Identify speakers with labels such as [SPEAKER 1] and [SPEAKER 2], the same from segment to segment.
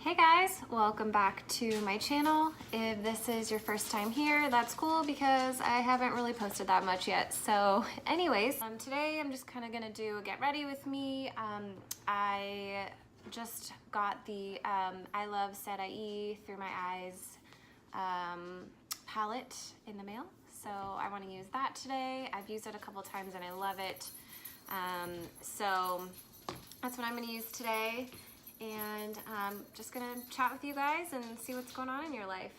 [SPEAKER 1] Hey guys, welcome back to my channel. If this is your first time here, that's cool because I haven't really posted that much yet. So anyways, today I'm just kind of gonna do a get ready with me. I just got the iluvsarahii Through My Eyes palette in the mail. So I want to use that today. I've used it a couple times and I love it. So that's what I'm going to use today. And I'm just gonna chat with you guys and see what's going on in your life.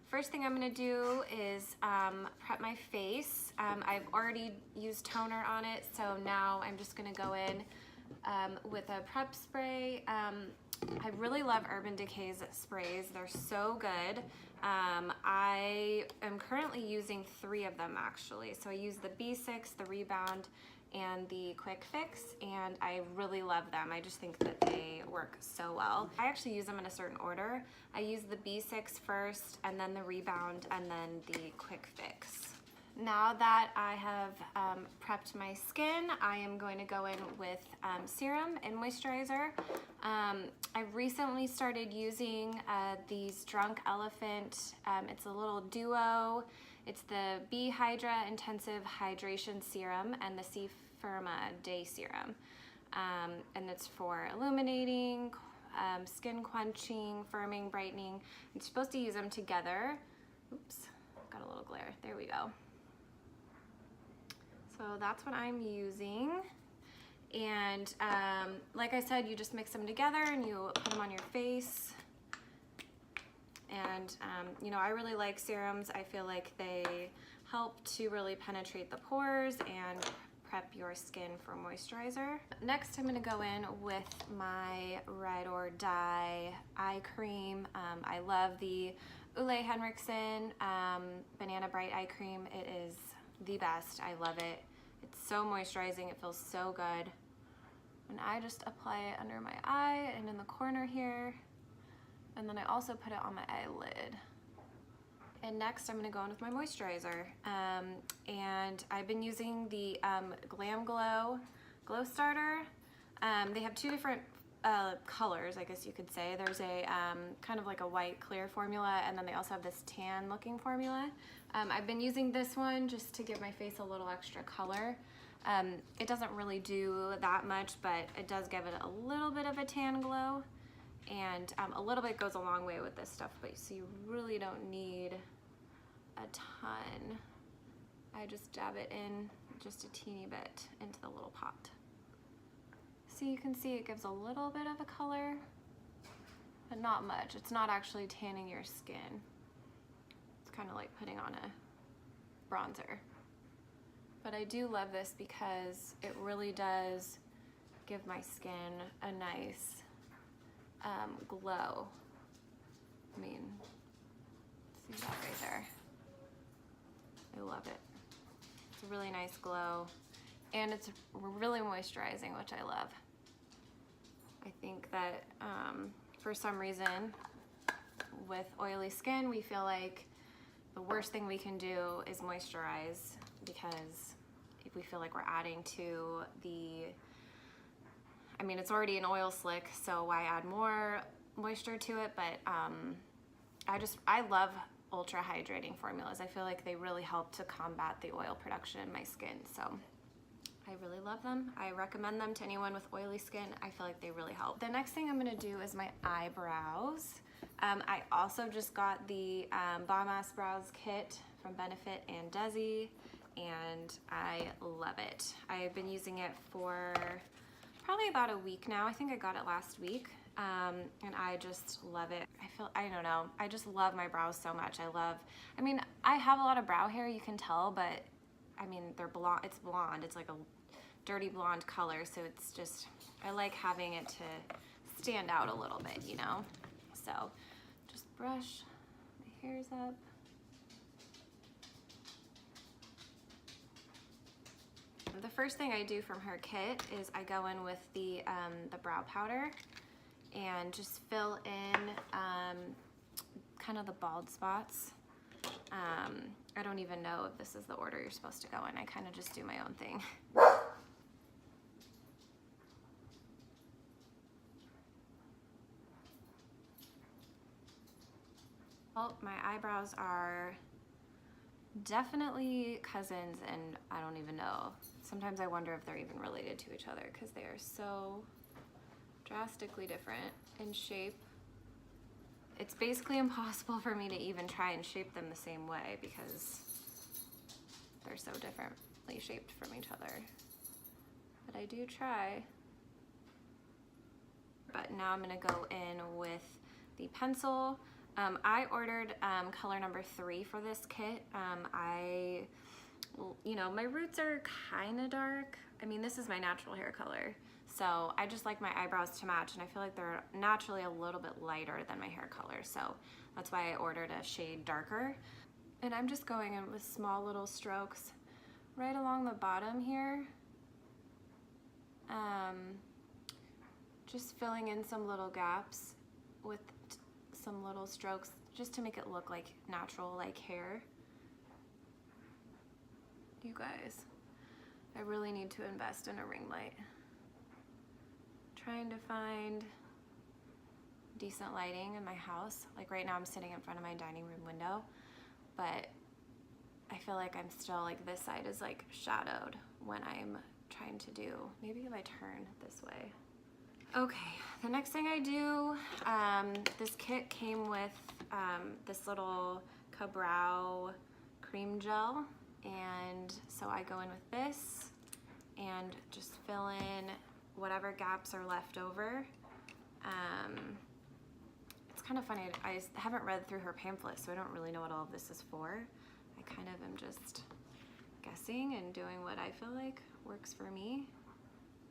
[SPEAKER 1] First thing I'm gonna do is prep my face. I've already used toner on it, so now I'm just gonna go in with a prep spray. I really love Urban Decay's sprays. They're so good. I am currently using 3 of them actually. So I use the B6, the Rebound, and the Quick Fix, and I really love them. I just think that they work so well. I actually use them in a certain order. I use the B6 first, and then the Rebound, and then the Quick Fix. Now that I have prepped my skin, I am going to go in with serum and moisturizer. I recently started using these Drunk Elephant. It's a little duo. It's the B Hydra Intensive Hydration Serum and the C Firma Day Serum. And it's for illuminating, skin quenching, firming, brightening. You're supposed to use them together. Oops, got a little glare. There we go. So that's what I'm using. And like I said, you just mix them together and you put them on your face. And you know, I really like serums. I feel like they help to really penetrate the pores and prep your skin for moisturizer. Next, I'm gonna go in with my Ride or Die eye cream. I love the Ole Henriksen Banana Bright eye cream. It is the best. I love it. It's so moisturizing. It feels so good. And I just apply it under my eye and in the corner here. And then I also put it on my eyelid. And next I'm gonna go in with my moisturizer. And I've been using the Glam Glow Glow Starter. They have 2 different colors, I guess you could say. There's a kind of like a white clear formula, and then they also have this tan looking formula. I've been using this one just to give my face a little extra color. It doesn't really do that much, but it does give it a little bit of a tan glow. And a little bit goes a long way with this stuff, but so you really don't need a ton. I just dab it in just a teeny bit into the little pot. So you can see it gives a little bit of a color, but not much. It's not actually tanning your skin. It's kind of like putting on a bronzer. But I do love this because it really does give my skin a nice glow. I mean, see that right there? I love it. It's a really nice glow, and it's really moisturizing, which I love. I think that for some reason with oily skin, we feel like the worst thing we can do is moisturize, because if we feel like we're adding to the, I mean, it's already an oil slick, so why add more moisture to it? But I love ultra hydrating formulas. I feel like they really help to combat the oil production in my skin. So I really love them. I recommend them to anyone with oily skin. I feel like they really help. The next thing I'm gonna do is my eyebrows. I also just got the Bomb Ass Brows Kit from Benefit and Desi, and I love it. I've been using it for probably about a week now. I think I got it last week, and I just love it. I don't know, I just love my brows so much. I mean, I have a lot of brow hair, you can tell, but I mean, they're blonde, it's blonde. It's like a dirty blonde color, so it's just, I like having it to stand out a little bit, you know? So just brush my hairs up. The first thing I do from her kit is I go in with the brow powder and just fill in kind of the bald spots. I don't even know if this is the order you're supposed to go in. I kind of just do my own thing. Well, my eyebrows are definitely cousins, and I don't even know. Sometimes I wonder if they're even related to each other because they are so drastically different in shape. It's basically impossible for me to even try and shape them the same way because they're so differently shaped from each other. But I do try. But now I'm gonna go in with the pencil. I ordered color number 3 for this kit. You know, my roots are kind of dark. I mean, this is my natural hair color. So I just like my eyebrows to match, and I feel like they're naturally a little bit lighter than my hair color. So that's why I ordered a shade darker. And I'm just going in with small little strokes right along the bottom here. Just filling in some little gaps with some little strokes just to make it look like natural, like hair. You guys, I really need to invest in a ring light. Trying to find decent lighting in my house. Like right now I'm sitting in front of my dining room window, but I feel like I'm still like this side is like shadowed when I'm trying to do, maybe if I turn this way. Okay, the next thing I do, this kit came with this little Cabrow cream gel, and so I go in with this and just fill in whatever gaps are left over. It's kind of funny, I haven't read through her pamphlet, so I don't really know what all of this is for. I kind of am just guessing and doing what I feel like works for me,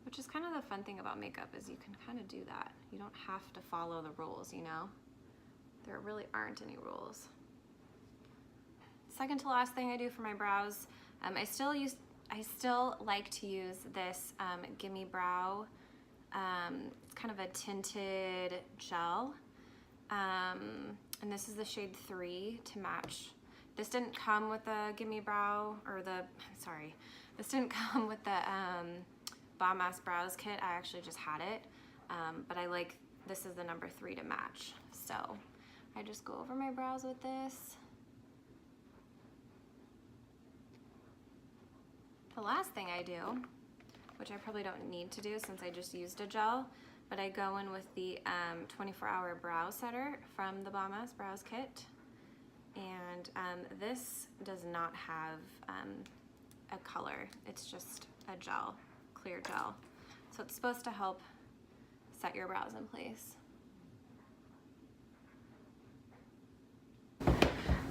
[SPEAKER 1] which is kind of the fun thing about makeup, is you can kind of do that. You don't have to follow the rules, you know? There really aren't any rules. Second to last thing I do for my brows, I still like to use this Gimme Brow. It's kind of a tinted gel, and this is the shade 3 to match. This didn't come with the Gimme Brow, or this didn't come with the Bomb Ass Brows kit. I actually just had it, but I like, this is the number 3 to match. So I just go over my brows with this. The last thing I do, which I probably don't need to do since I just used a gel, but I go in with the 24-hour brow setter from the Bomb Ass Brows kit. And this does not have a color. It's just a gel, clear gel. So it's supposed to help set your brows in place.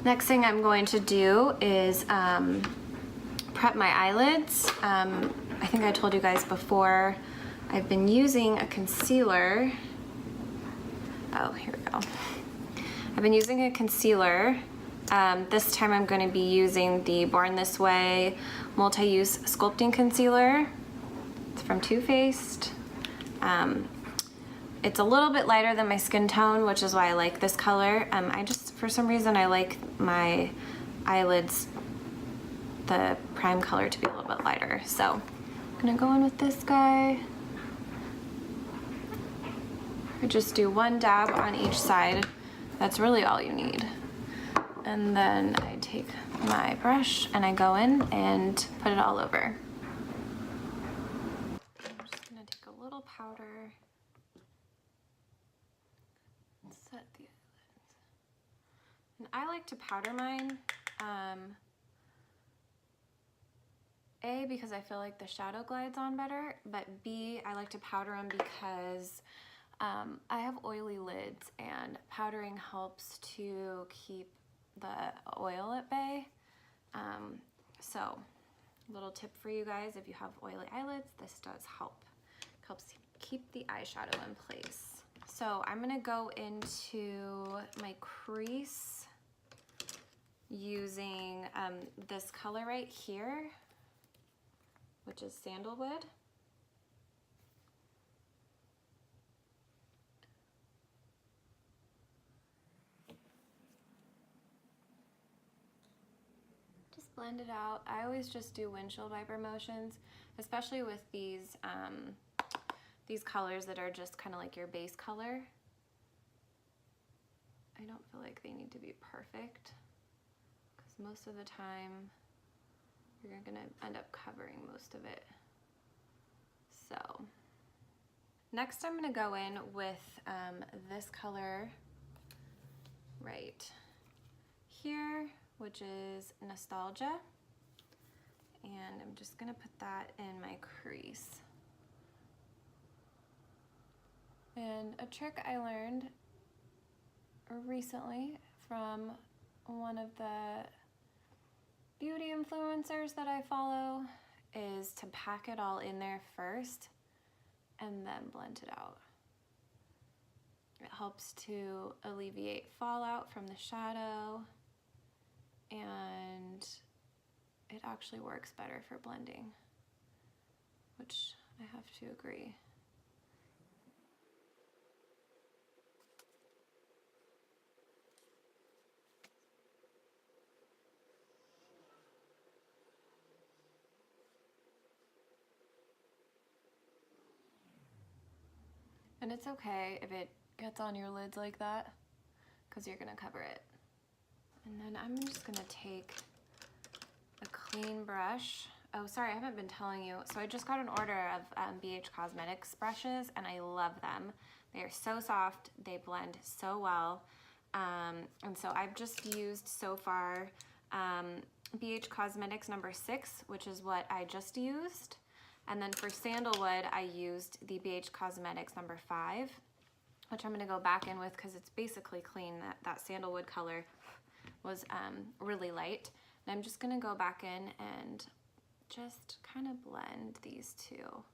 [SPEAKER 1] Next thing I'm going to do is prep my eyelids. I think I told you guys before, I've been using a concealer. Oh, here we go. I've been using a concealer. This time I'm going to be using the Born This Way Multi-Use Sculpting Concealer. It's from Too Faced. It's a little bit lighter than my skin tone, which is why I like this color. For some reason, I like my eyelids, the prime color, to be a little bit lighter. So I'm gonna go in with this guy. I just do one dab on each side. That's really all you need. And then I take my brush and I go in and put it all over. I'm just gonna take a little powder and set the eyelids. And I like to powder mine. A, because I feel like the shadow glides on better, but B, I like to powder them because I have oily lids, and powdering helps to keep the oil at bay. So, little tip for you guys, if you have oily eyelids, this does help. It helps keep the eyeshadow in place. So I'm gonna go into my crease using this color right here, which is Sandalwood. Just blend it out. I always just do windshield wiper motions, especially with these colors that are just kind of like your base color. I I don't feel like they need to be perfect because most of the time you're gonna end up covering most of it. So next I'm gonna go in with this color right here, which is Nostalgia. And I'm just gonna put that in my crease. And a trick I learned recently from one of the beauty influencers that I follow is to pack it all in there first and then blend it out. It helps to alleviate fallout from the shadow, and it actually works better for blending, which I have to agree. And it's okay if it gets on your lids like that, because you're gonna cover it. And then I'm just gonna take a clean brush. Oh, sorry, I haven't been telling you. So I just got an order of BH Cosmetics brushes, and I love them. They are so soft, they blend so well. And so I've just used so far BH Cosmetics number 6, which is what I just used. And then for Sandalwood, I used the BH Cosmetics number 5, which I'm gonna go back in with because it's basically clean. That Sandalwood color was really light. And I'm just gonna go back in and just kind of blend these two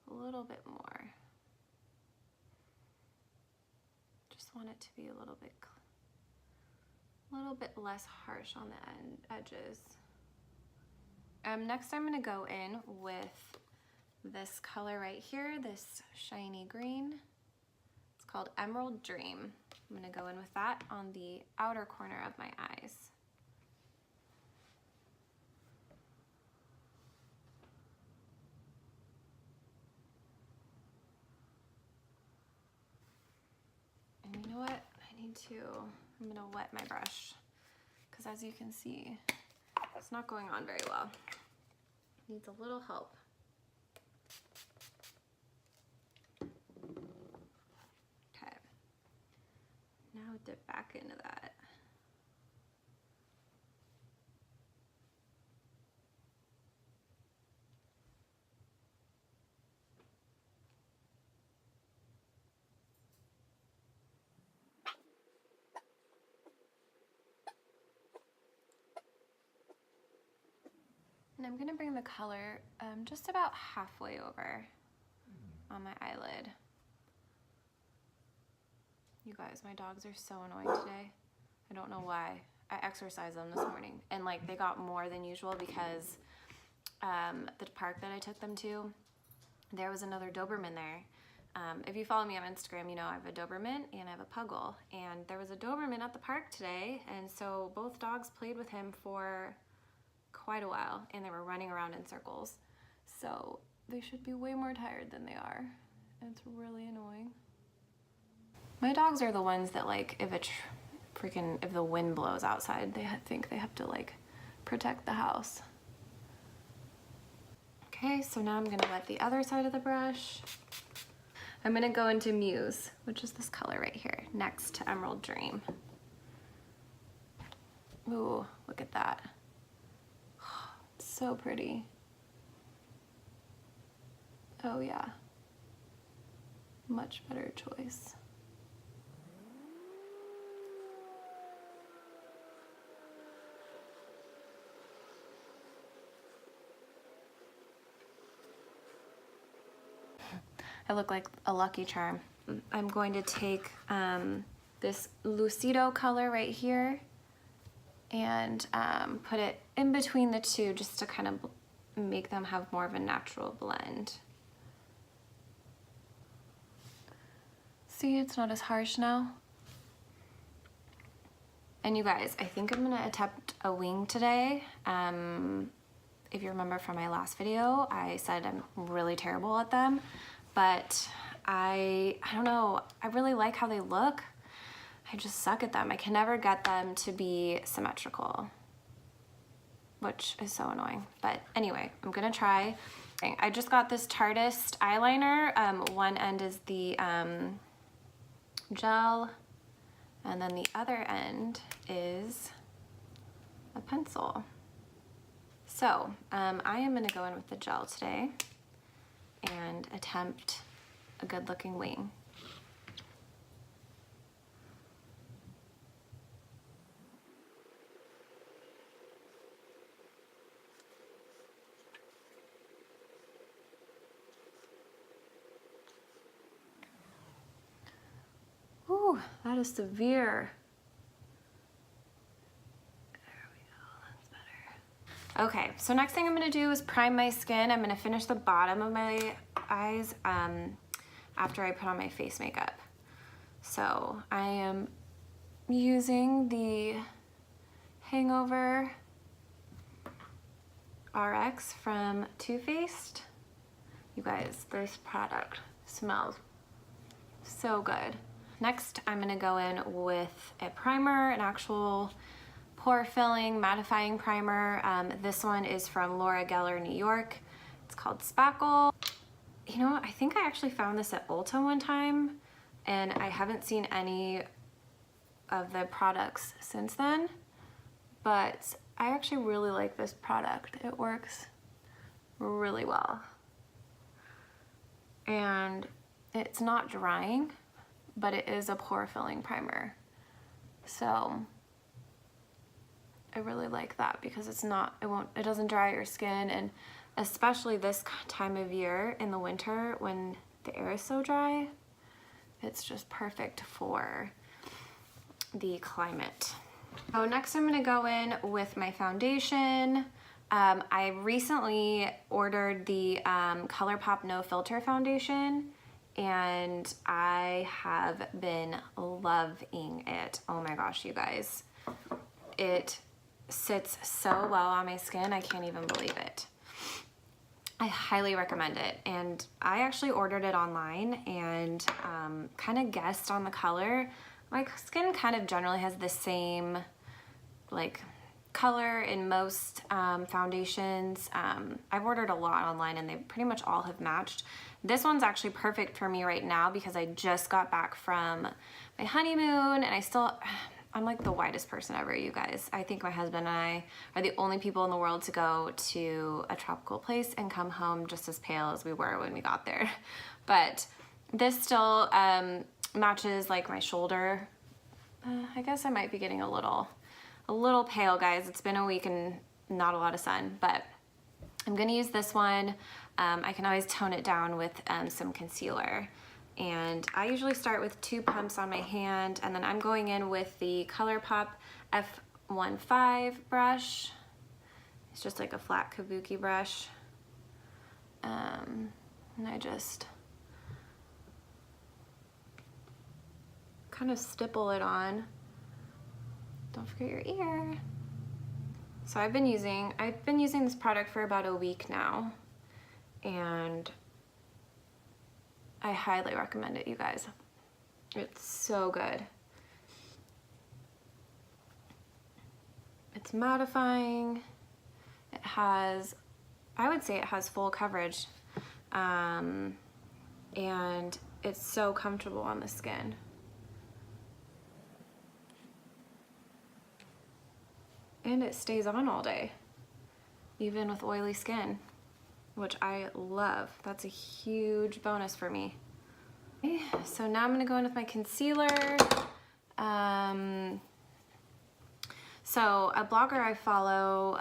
[SPEAKER 1] a little bit more. Just want it to be a little bit less harsh on the edges. Next I'm gonna go in with this color right here, this shiny green. It's called Emerald Dream. I'm gonna go in with that on the outer corner of my eyes. And you know what? I'm gonna wet my brush because as you can see, it's not going on very well. It needs a little help. Okay. Now dip back into that. And I'm gonna bring the color just about halfway over on my eyelid. You guys, my dogs are so annoying today. I don't know why. I exercised them this morning, and like they got more than usual because the park that I took them to, there was another Doberman there. If you follow me on Instagram, you know I have a Doberman and I have a Puggle, and there was a Doberman at the park today, and so both dogs played with him for quite a while, and they were running around in circles. So they should be way more tired than they are. It's really annoying. My dogs are the ones that like if the wind blows outside, they think they have to like protect the house. Okay, so now I'm gonna wet the other side of the brush. I'm gonna go into Muse, which is this color right here, next to Emerald Dream. Ooh, look at that. So pretty. Oh yeah, much better choice. I look like a Lucky Charm. I'm going to take this Lucido color right here and put it in between the two just to kind of make them have more of a natural blend. See, it's not as harsh now. And you guys, I think I'm gonna attempt a wing today. If you remember from my last video, I said I'm really terrible at them, but I don't know, I really like how they look. I just suck at them. I can never get them to be symmetrical, which is so annoying. But anyway, I'm gonna try. I just got this Tartist eyeliner. One end is the gel, and then the other end is a pencil. So I am gonna go in with the gel today and attempt a good looking wing. Ooh, that is severe. There we go, that's better. Okay, so next thing I'm gonna do is prime my skin. I'm gonna finish the bottom of my eyes after I put on my face makeup. So I am using the Hangover RX from Too Faced. You guys, this product smells so good. Next, I'm gonna go in with a primer, an actual pore filling mattifying primer. This one is from Laura Geller, New York. It's called Spackle. You know what, I think I actually found this at Ulta one time, and I haven't seen any of the products since then, but I actually really like this product. It works really well. And it's not drying, but it is a pore filling primer. So I really like that because it doesn't dry your skin, and especially this time of year in the winter when the air is so dry, it's just perfect for the climate. So next I'm gonna go in with my foundation. I recently ordered the ColourPop No Filter foundation, and I have been loving it. Oh my gosh, you guys. It sits so well on my skin, I can't even believe it. I highly recommend it, and I actually ordered it online and kind of guessed on the color. My skin kind of generally has the same like color in most foundations. I've ordered a lot online and they pretty much all have matched. This one's actually perfect for me right now because I just got back from my honeymoon, and I'm like the whitest person ever, you guys. I think my husband and I are the only people in the world to go to a tropical place and come home just as pale as we were when we got there. But this still matches like my shoulder. I guess I might be getting a little pale, guys. It's been a week and not a lot of sun, but I'm gonna use this one. I can always tone it down with some concealer. And I usually start with 2 pumps on my hand, and then I'm going in with the ColourPop F15 brush. It's just like a flat kabuki brush. And I just kind of stipple it on. Don't forget your ear. So I've been using this product for about a week now, and I highly recommend it, you guys. It's so good. It's mattifying. It has, I would say it has full coverage, and it's so comfortable on the skin. And it stays on all day, even with oily skin, which I love. That's a huge bonus for me. Okay, so now I'm gonna go in with my concealer. So a blogger I follow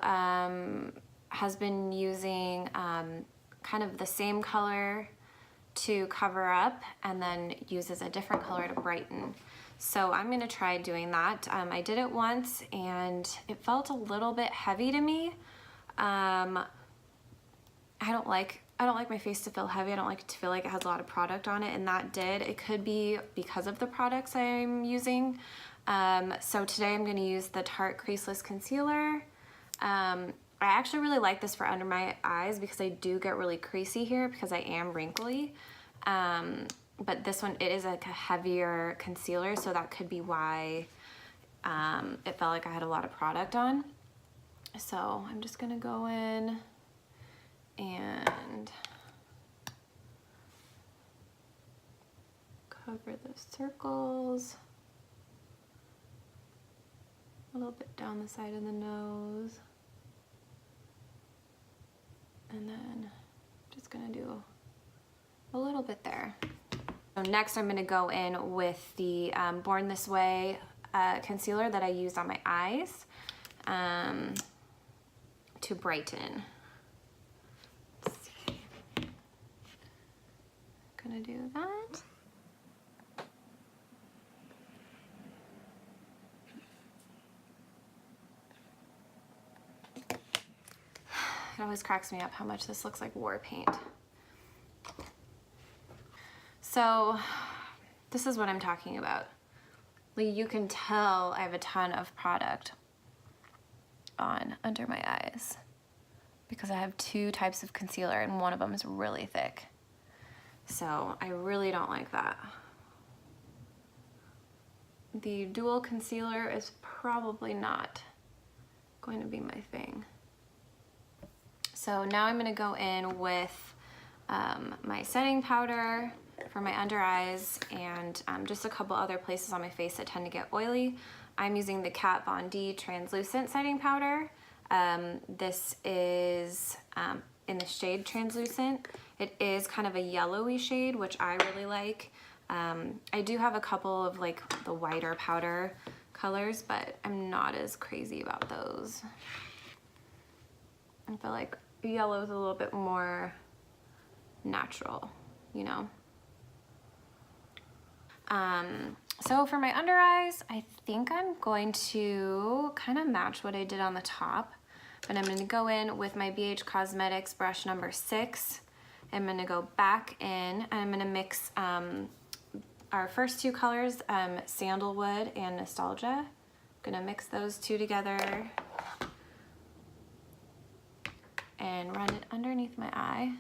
[SPEAKER 1] has been using kind of the same color to cover up and then uses a different color to brighten. So I'm gonna try doing that. I did it once and it felt a little bit heavy to me. I don't like my face to feel heavy. I don't like it to feel like it has a lot of product on it, and that did. It could be because of the products I'm using. So today I'm gonna use the Tarte Creaseless Concealer. I actually really like this for under my eyes because I do get really creasy here because I am wrinkly. but this one, it is like a heavier concealer, so that could be why it felt like I had a lot of product on. So I'm just gonna go in and cover the circles, a little bit down the side of the nose, and then just gonna do a little bit there. So next I'm gonna go in with the Born This Way concealer that I used on my eyes to brighten. Let's see. Gonna do that. It always cracks me up how much this looks like war paint. So this is what I'm talking about. Like, you can tell I have a ton of product on under my eyes because I have two types of concealer and one of them is really thick. So I really don't like that. The dual concealer is probably not going to be my thing. So now I'm gonna go in with my setting powder for my under eyes and just a couple other places on my face that tend to get oily. I'm using the Kat Von D translucent setting powder. This is in the shade translucent. It is kind of a yellowy shade, which I really like. I do have a couple of like the whiter powder colors, but I'm not as crazy about those. I feel like yellow is a little bit more natural, you know? So for my under eyes, I think I'm going to kind of match what I did on the top, but I'm going to go in with my BH Cosmetics brush number 6. I'm going to go back in and I'm going to mix our first two colors, Sandalwood and Nostalgia. I'm going to mix those two together and run it underneath my eye.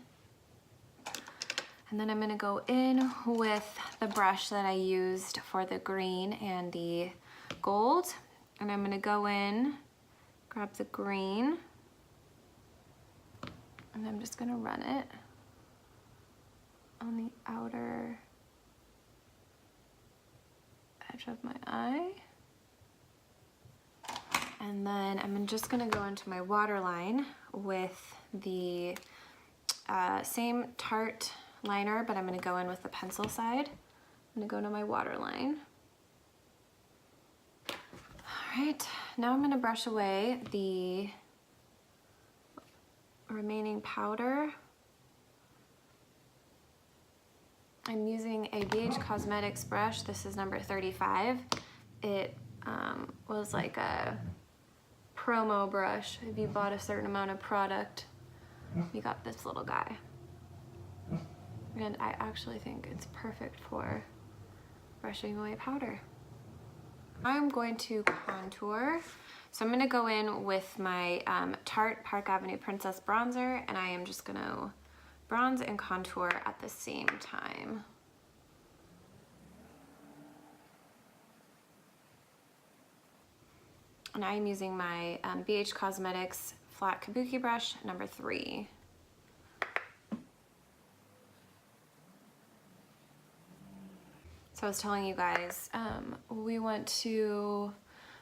[SPEAKER 1] And then I'm gonna go in with the brush that I used for the green and the gold. And I'm gonna go in, grab the green, and I'm just gonna run it on the outer edge of my eye. And then I'm just gonna go into my waterline with the same Tarte liner, but I'm gonna go in with the pencil side. I'm gonna go to my waterline. All right, now I'm gonna brush away the remaining powder. I'm using a BH Cosmetics brush. This is number 35. It was like a promo brush. If you bought a certain amount of product, you got this little guy. And I actually think it's perfect for brushing away powder. I'm going to contour. So I'm gonna go in with my Tarte Park Avenue Princess Bronzer, and I am just gonna bronze and contour at the same time. And I'm using my BH Cosmetics flat kabuki brush number 3. So I was telling you guys, we went to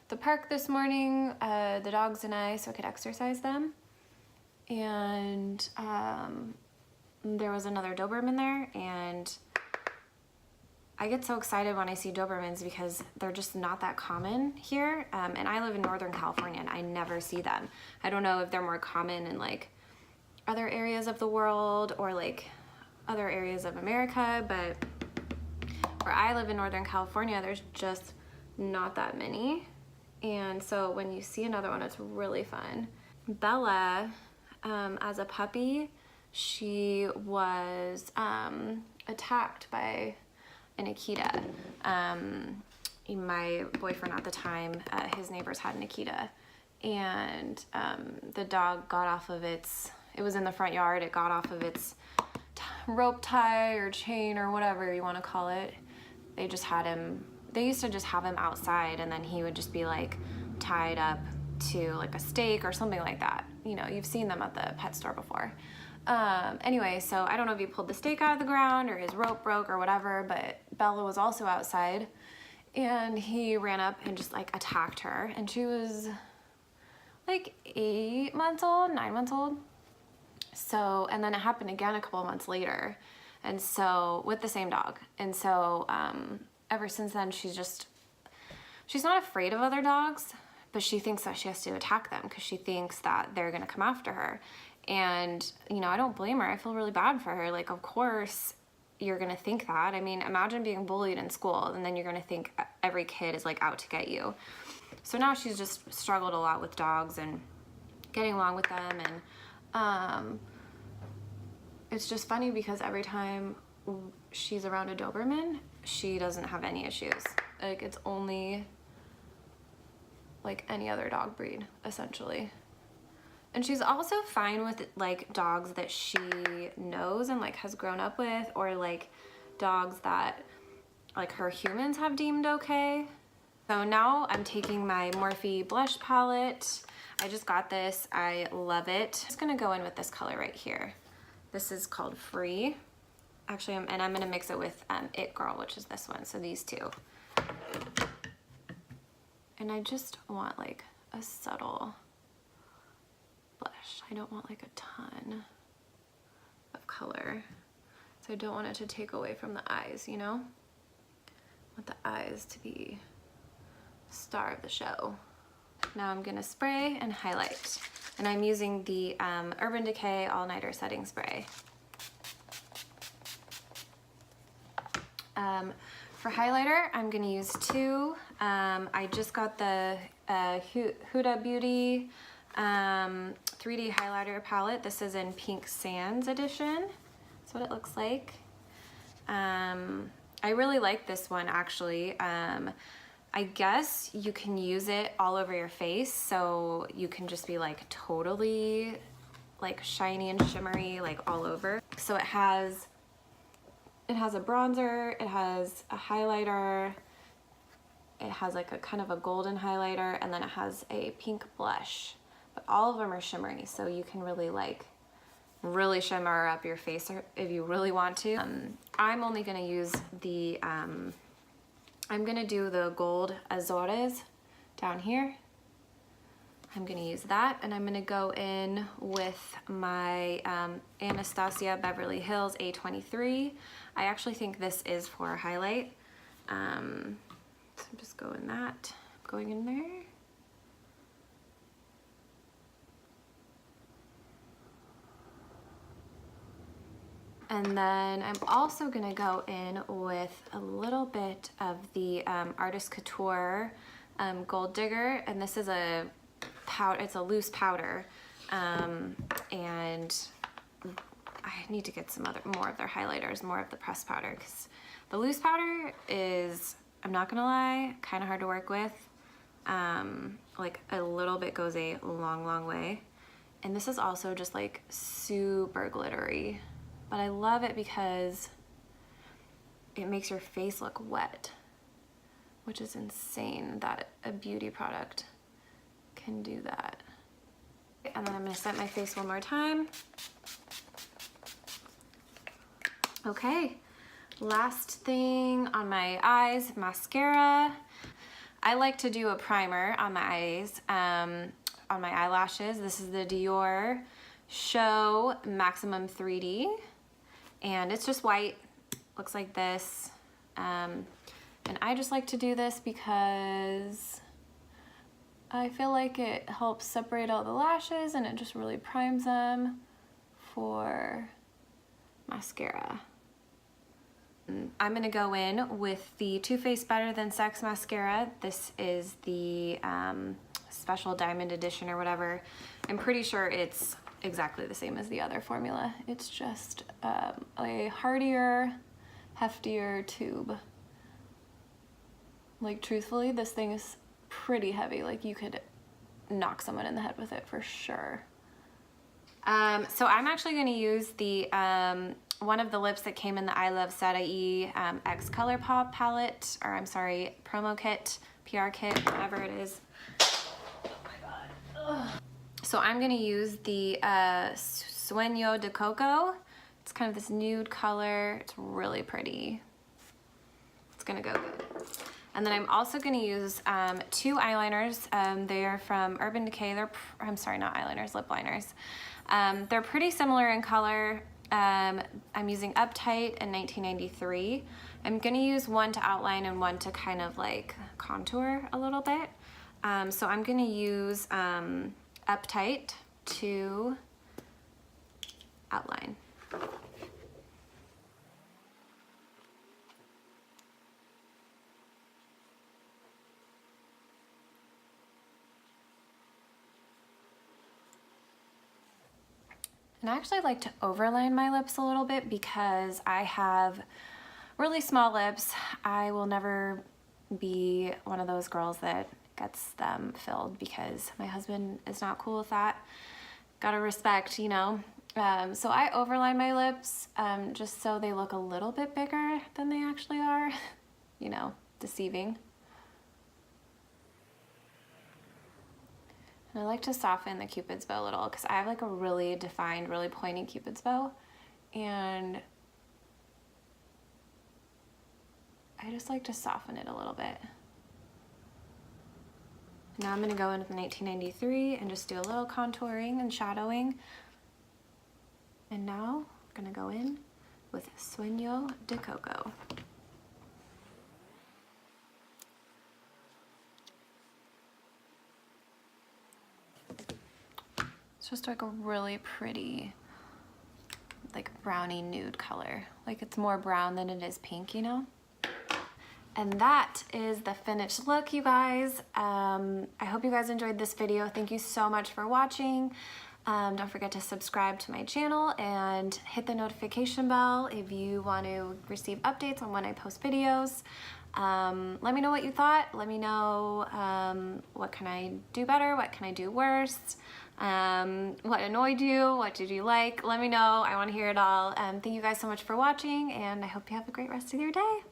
[SPEAKER 1] the park this morning, the dogs and I, so I could exercise them. And there was another Doberman there, and I get so excited when I see Dobermans because they're just not that common here. And I live in Northern California and I never see them. I don't know if they're more common in like other areas of the world or like other areas of America, but where I live in Northern California, there's just not that many. And so when you see another one, it's really fun. Bella, as a puppy, she was attacked by an Akita. My boyfriend at the time, his neighbors had an Akita, and the dog got off of its, it was in the front yard, it got off of its rope tie or chain or whatever you want to call it. They just had him, they used to just have him outside, and then he would just be like tied up to like a stake or something like that. You know, you've seen them at the pet store before. Anyway, so I don't know if he pulled the stake out of the ground or his rope broke or whatever, but Bella was also outside, and he ran up and just like attacked her, and she was like 8 months old, 9 months old. So, and then it happened again a couple of months later, and so with the same dog. And so ever since then, she's not afraid of other dogs, but she thinks that she has to attack them because she thinks that they're gonna come after her. And, you know, I don't blame her. I feel really bad for her. Like, of course you're gonna think that. I mean, imagine being bullied in school, and then you're gonna think every kid is like out to get you. So now she's just struggled a lot with dogs and getting along with them, and it's just funny because every time she's around a Doberman, she doesn't have any issues. Like, it's only like any other dog breed, essentially. And she's also fine with like dogs that she knows and like has grown up with, or like dogs that like her humans have deemed okay. So now I'm taking my Morphe blush palette. I just got this, I love it. I'm just gonna go in with this color right here. This is called Free. Actually, I'm gonna mix it with It Girl, which is this one, so these two. And I just want like a subtle blush. I don't want like a ton of color. So I don't want it to take away from the eyes, you know? I want the eyes to be the star of the show. Now I'm gonna spray and highlight. And I'm using the Urban Decay All Nighter Setting Spray. For highlighter, I'm gonna use two. I just got the Huda Beauty 3D highlighter palette. This is in Pink Sands edition. That's what it looks like. I really like this one, actually. I guess you can use it all over your face, so you can just be like totally like shiny and shimmery like all over. So it has a bronzer, it has a highlighter, it has like a kind of a golden highlighter, and then it has a pink blush. But all of them are shimmery, so you can really like really shimmer up your face if you really want to. I'm only gonna use the I'm gonna do the gold Azores down here. I'm gonna use that, and I'm gonna go in with my Anastasia Beverly Hills A23. I actually think this is for a highlight. So I'm just going in there. And then I'm also gonna go in with a little bit of the Artist Couture Gold Digger, and this is a powder, it's a loose powder, and I need to get more of their highlighters, more of the pressed powder, because the loose powder is, I'm not gonna lie, kind of hard to work with. Like a little bit goes a long way. And this is also just like super glittery. But I love it because it makes your face look wet, which is insane that a beauty product can do that. And then I'm gonna set my face one more time. Okay, last thing on my eyes, mascara. I like to do a primer on my eyes, on my eyelashes. This is the Dior Show Maximum 3D. And it's just white, looks like this. And I just like to do this because I feel like it helps separate all the lashes, and it just really primes them for mascara. I'm gonna go in with the Too Faced Better Than Sex mascara. This is the special diamond edition or whatever. I'm pretty sure it's exactly the same as the other formula. It's just a hardier, heftier tube. Like, truthfully, this thing is pretty heavy. Like, you could knock someone in the head with it for sure. So I'm actually going to use the one of the lips that came in the iluvsarahii X colourpop palette, or I'm sorry, promo kit, PR kit, whatever it is. Oh my god. Ugh. So I'm gonna use the Sueño de Coco. It's kind of this nude color. It's really pretty. It's gonna go good. And then I'm also gonna use 2 eyeliners. They are from Urban Decay. I'm sorry, not eyeliners, lip liners. They're pretty similar in color. I'm using Uptight in 1993. I'm gonna use one to outline and one to kind of like contour a little bit. So I'm gonna use Uptight to outline. And I actually like to overline my lips a little bit because I have really small lips. I will never be one of those girls that gets them filled because my husband is not cool with that. Gotta respect, you know. So I overline my lips just so they look a little bit bigger than they actually are. You know, deceiving. And I like to soften the Cupid's bow a little because I have like a really defined, really pointy Cupid's bow. And I just like to soften it a little bit. Now I'm going to go in with 1993 and just do a little contouring and shadowing. And now I'm going to go in with Sueño de Coco. It's just like a really pretty, like brownie nude color. Like it's more brown than it is pink, you know? And that is the finished look, you guys. I hope you guys enjoyed this video. Thank you so much for watching. Don't forget to subscribe to my channel and hit the notification bell if you want to receive updates on when I post videos. Let me know what you thought. Let me know what can I do better, what can I do worse, what annoyed you, what did you like. Let me know. I want to hear it all. Thank you guys so much for watching, and I hope you have a great rest of your day.